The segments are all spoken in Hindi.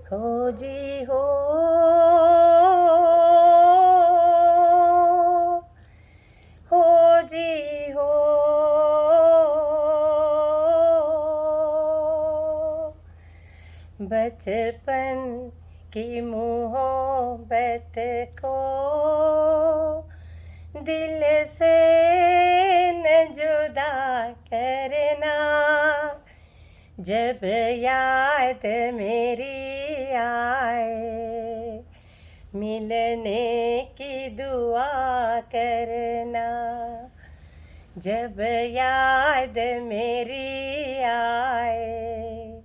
हो जी हो, हो जी हो, बचपन की मोहब्बत को दिल से न जुदा करना, जब याद मेरी आए मिलने की दुआ करना, जब याद मेरी आए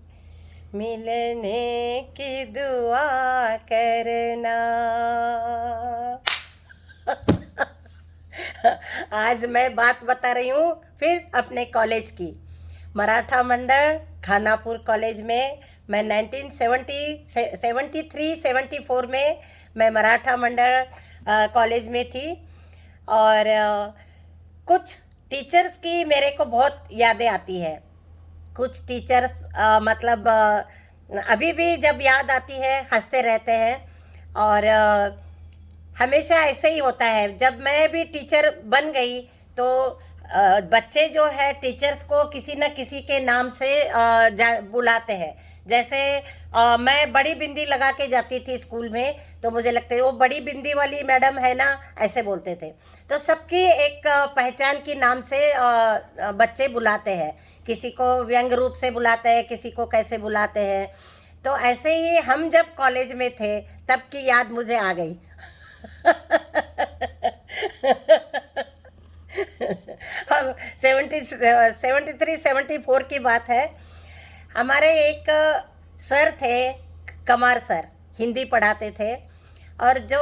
मिलने की दुआ करना। आज मैं बात बता रही हूँ फिर अपने कॉलेज की। मराठा मंडल खानापुर कॉलेज में मैं 1973-74 में मैं मराठा मंडल कॉलेज में थी। और कुछ टीचर्स की मेरे को बहुत यादें आती है। कुछ टीचर्स मतलब अभी भी जब याद आती है हंसते रहते हैं। और हमेशा ऐसे ही होता है, जब मैं भी टीचर बन गई तो बच्चे जो है टीचर्स को किसी न किसी के नाम से बुलाते हैं। जैसे मैं बड़ी बिंदी लगा के जाती थी स्कूल में, तो मुझे लगता वो बड़ी बिंदी वाली मैडम है ना, ऐसे बोलते थे। तो सबकी एक पहचान के नाम से बच्चे बुलाते हैं। किसी को व्यंग रूप से बुलाते हैं, किसी को कैसे बुलाते हैं। तो ऐसे ही हम जब कॉलेज में थे तब की याद मुझे आ गई। हम 73-74 की बात है। हमारे एक सर थे, कमार सर, हिंदी पढ़ाते थे। और जो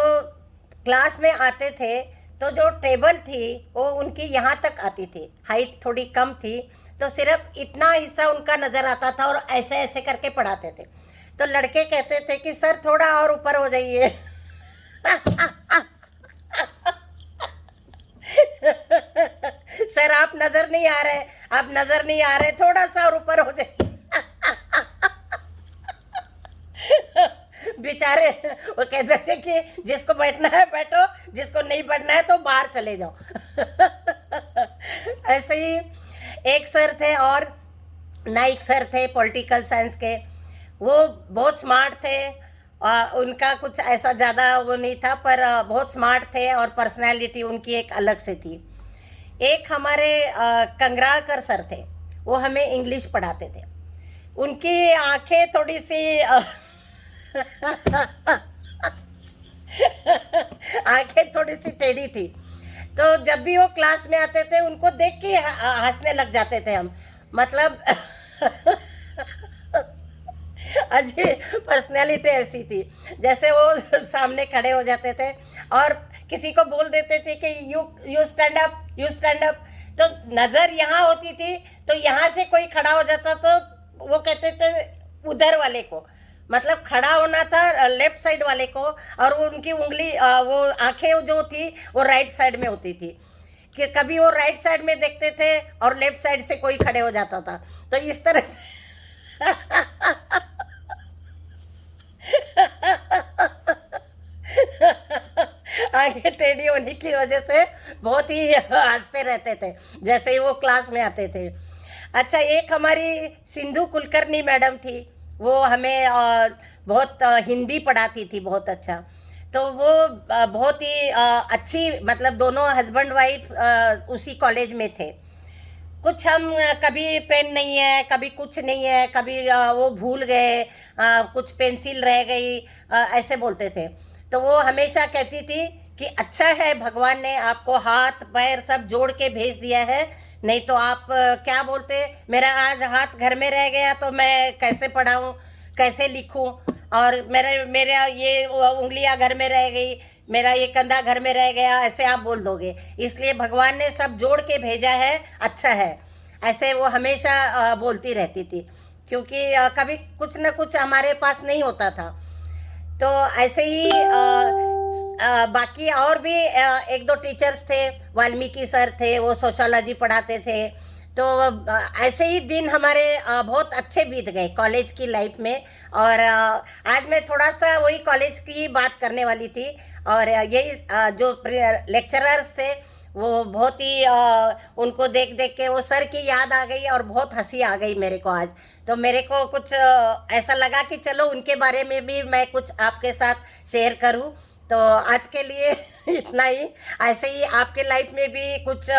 क्लास में आते थे तो जो टेबल थी वो उनकी यहाँ तक आती थी, हाइट थोड़ी कम थी, तो सिर्फ इतना हिस्सा उनका नज़र आता था और ऐसे ऐसे करके पढ़ाते थे। तो लड़के कहते थे कि सर थोड़ा और ऊपर हो जाइए। सर आप नजर नहीं आ रहे, आप नजर नहीं आ रहे, थोड़ा सा और ऊपर हो जाए। बेचारे वो कहते थे कि जिसको बैठना है बैठो, जिसको नहीं बैठना है तो बाहर चले जाओ। ऐसे ही एक सर थे और नाइक सर थे पॉलिटिकल साइंस के। वो बहुत स्मार्ट थे। उनका कुछ ऐसा ज़्यादा वो नहीं था, पर बहुत स्मार्ट थे और पर्सनालिटी उनकी एक अलग से थी। एक हमारे कंगराळकर सर थे, वो हमें इंग्लिश पढ़ाते थे। उनकी आंखें थोड़ी सी आंखें थोड़ी सी टेढ़ी थी। तो जब भी वो क्लास में आते थे उनको देख के हंसने लग जाते थे हम। मतलब अजीब पर्सनैलिटी ऐसी थी। जैसे वो सामने खड़े हो जाते थे और किसी को बोल देते थे कि you you stand up, you stand up. तो नज़र यहाँ होती थी, तो यहाँ से कोई खड़ा हो जाता तो वो कहते थे उधर वाले को, मतलब खड़ा होना था लेफ्ट साइड वाले को, और वो उनकी उंगली वो आंखें जो थी वो राइट साइड में होती थी। कि कभी वो राइट साइड में देखते थे और लेफ्ट साइड से कोई खड़े हो जाता था। तो इस तरह से आगे टेढ़ी होने की वजह से बहुत ही हंसते रहते थे जैसे ही वो क्लास में आते थे। अच्छा, एक हमारी सिंधु कुलकर्णी मैडम थी, वो हमें बहुत हिंदी पढ़ाती थी बहुत अच्छा। तो वो बहुत ही अच्छी, मतलब दोनों हस्बैंड वाइफ उसी कॉलेज में थे। कुछ हम कभी पेन नहीं है, कभी कुछ नहीं है, कभी वो भूल गए, कुछ पेंसिल रह गई, ऐसे बोलते थे। तो वो हमेशा कहती थी कि अच्छा है भगवान ने आपको हाथ पैर सब जोड़ के भेज दिया है, नहीं तो आप क्या बोलते, मेरा आज हाथ घर में रह गया तो मैं कैसे पढ़ाऊँ, कैसे लिखूँ, और मेरा ये उंगलियां घर में रह गई, मेरा ये कंधा घर में रह गया, ऐसे आप बोल दोगे। इसलिए भगवान ने सब जोड़ के भेजा है, अच्छा है, ऐसे वो हमेशा बोलती रहती थी। क्योंकि कभी कुछ न कुछ हमारे पास नहीं होता था। तो ऐसे ही बाकी और भी एक दो टीचर्स थे। वाल्मीकि सर थे, वो सोशोलॉजी पढ़ाते थे। तो ऐसे ही दिन हमारे बहुत अच्छे बीत गए कॉलेज की लाइफ में। और आज मैं थोड़ा सा वही कॉलेज की बात करने वाली थी। और यही जो लेक्चरर्स थे वो बहुत ही उनको देख देख के वो सर की याद आ गई और बहुत हंसी आ गई मेरे को आज। तो मेरे को कुछ ऐसा लगा कि चलो उनके बारे में भी मैं कुछ आपके साथ शेयर करूं। तो आज के लिए इतना ही। ऐसे ही आपके लाइफ में भी कुछ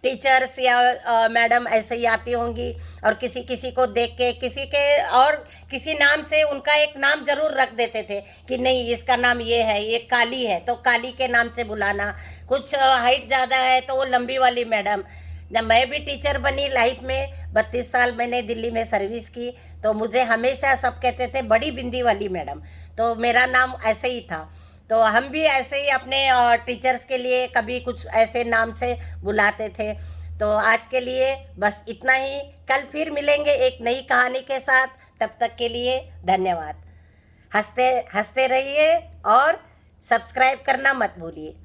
टीचर्स या मैडम ऐसे ही आती होंगी और किसी किसी को देख के किसी के और किसी नाम से उनका एक नाम जरूर रख देते थे कि नहीं इसका नाम ये है, ये काली है तो काली के नाम से बुलाना। कुछ हाइट ज़्यादा है तो वो लंबी वाली मैडम। जब मैं भी टीचर बनी लाइफ में 32 साल मैंने दिल्ली में सर्विस की, तो मुझे हमेशा सब कहते थे बड़ी बिंदी वाली मैडम। तो मेरा नाम ऐसे ही था। तो हम भी ऐसे ही अपने टीचर्स के लिए कभी कुछ ऐसे नाम से बुलाते थे। तो आज के लिए बस इतना ही। कल फिर मिलेंगे एक नई कहानी के साथ। तब तक के लिए धन्यवाद। हंसते हंसते रहिए और सब्सक्राइब करना मत भूलिए।